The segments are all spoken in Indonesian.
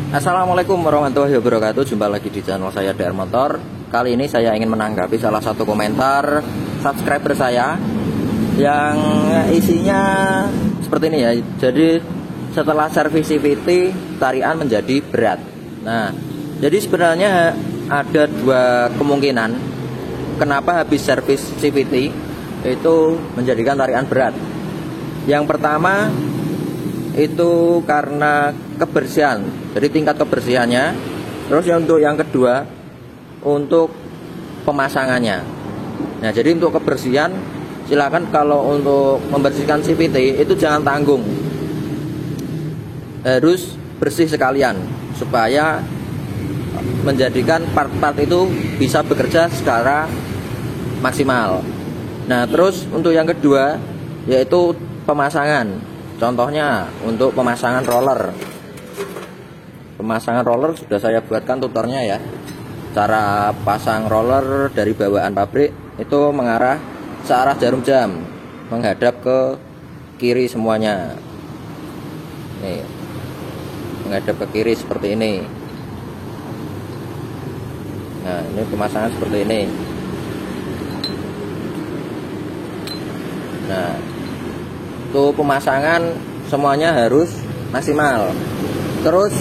Assalamualaikum warahmatullahi wabarakatuh. Jumpa lagi di channel saya DR Motor. Kali ini saya ingin menanggapi salah satu komentar subscriber saya yang isinya seperti ini ya. Jadi setelah servis CVT tarian menjadi berat. Nah, jadi sebenarnya ada dua kemungkinan kenapa habis servis CVT itu menjadikan tarian berat. Yang pertama itu karena kebersihan, jadi tingkat kebersihannya. Terus untuk yang kedua untuk pemasangannya. Nah, jadi untuk kebersihan silakan, kalau untuk membersihkan CVT itu jangan tanggung, harus bersih sekalian supaya menjadikan part-part itu bisa bekerja secara maksimal. Nah, terus untuk yang kedua yaitu pemasangan. Contohnya untuk pemasangan roller. Pemasangan roller sudah saya buatkan tutornya ya. Cara pasang roller dari bawaan pabrik itu mengarah searah jarum jam, menghadap ke kiri semuanya. Nih, menghadap ke kiri seperti ini. Nah, ini pemasangan seperti ini. Nah, untuk pemasangan semuanya harus maksimal. Terus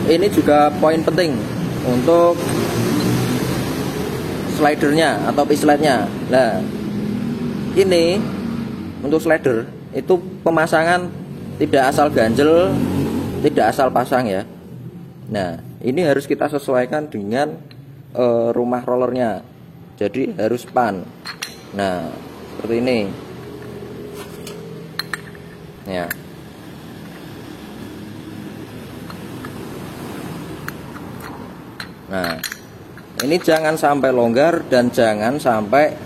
ini juga poin penting untuk slidernya atau pisletnya. Nah, ini untuk slider itu pemasangan tidak asal ganjel, tidak asal pasang ya. Nah, ini harus kita sesuaikan dengan rumah rollernya. Jadi harus pan. Nah, seperti ini. Ya. Nah, ini jangan sampai longgar dan jangan sampai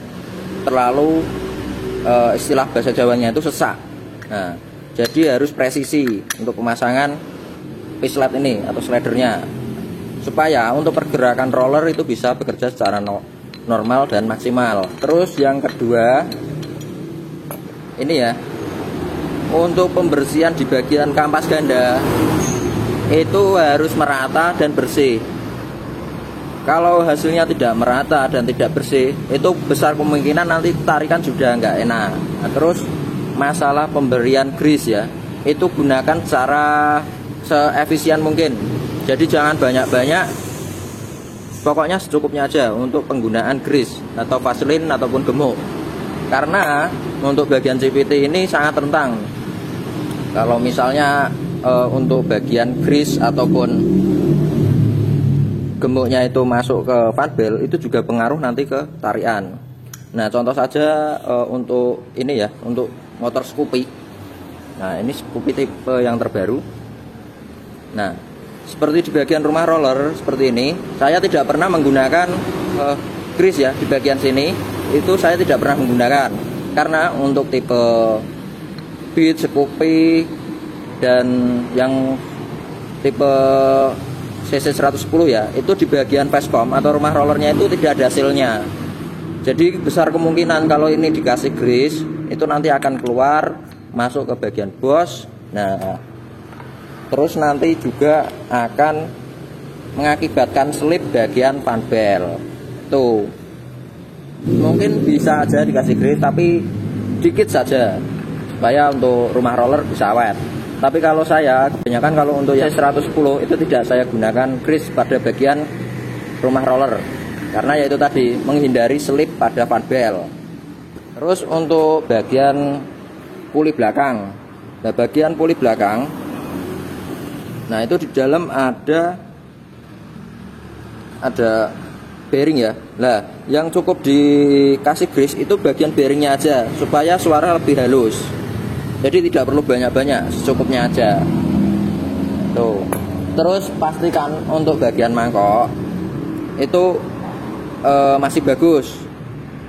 terlalu istilah bahasa Jawanya itu sesak. Nah, jadi harus presisi untuk pemasangan pislet ini atau slidernya, supaya untuk pergerakan roller itu bisa bekerja secara normal dan maksimal. Terus yang kedua ini ya, untuk pembersihan di bagian kampas ganda itu harus merata dan bersih. Kalau hasilnya tidak merata dan tidak bersih, itu besar kemungkinan nanti tarikan juga nggak enak. Nah, terus masalah pemberian grease ya, itu gunakan secara seefisien mungkin. Jadi jangan banyak-banyak, pokoknya secukupnya aja untuk penggunaan grease atau vaselin ataupun gemuk. Karena untuk bagian CVT ini sangat rentan. Kalau misalnya untuk bagian grease ataupun gemuknya itu masuk ke fan belt, itu juga pengaruh nanti ke tarian. Nah, contoh saja untuk ini ya, untuk motor Scoopy. Nah, ini Scoopy tipe yang terbaru. Nah, seperti di bagian rumah roller seperti ini, saya tidak pernah menggunakan grease ya di bagian sini. Itu saya tidak pernah menggunakan karena untuk tipe Beat, Scoopy, dan yang tipe CC 110 ya, itu di bagian Facecom atau rumah rollernya itu tidak ada hasilnya. Jadi besar kemungkinan kalau ini dikasih grease itu nanti akan keluar masuk ke bagian bos. Nah, terus nanti juga akan mengakibatkan slip bagian fan belt. Tuh, mungkin bisa aja dikasih grease tapi dikit saja supaya untuk rumah roller bisa awet. Tapi kalau saya kebanyakan kalau untuk yang 110 itu tidak saya gunakan grease pada bagian rumah roller, karena yaitu tadi menghindari slip pada fan belt. Terus untuk bagian puli belakang. Nah, bagian puli belakang, nah itu di dalam ada bearing ya. Nah, yang cukup dikasih grease itu bagian bearingnya aja supaya suara lebih halus. Jadi tidak perlu banyak-banyak, secukupnya aja. Tuh. Terus pastikan untuk bagian mangkok itu masih bagus.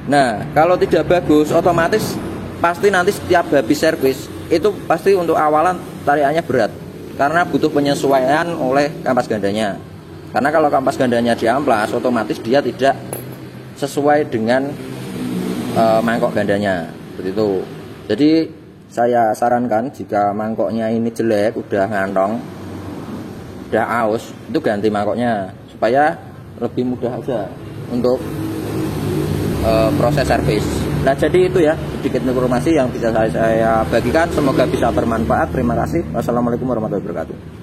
Nah, kalau tidak bagus, otomatis pasti nanti setiap habis servis itu pasti untuk awalan tariannya berat, karena butuh penyesuaian oleh kampas gandanya. Karena kalau kampas gandanya diamplas, otomatis dia tidak sesuai dengan mangkok gandanya, seperti itu. Jadi saya sarankan jika mangkoknya ini jelek, udah ngantong, udah aus itu ganti mangkoknya supaya lebih mudah aja untuk proses servis. Nah jadi itu ya sedikit informasi yang bisa saya bagikan, semoga bisa bermanfaat. Terima kasih. Wassalamualaikum warahmatullahi wabarakatuh.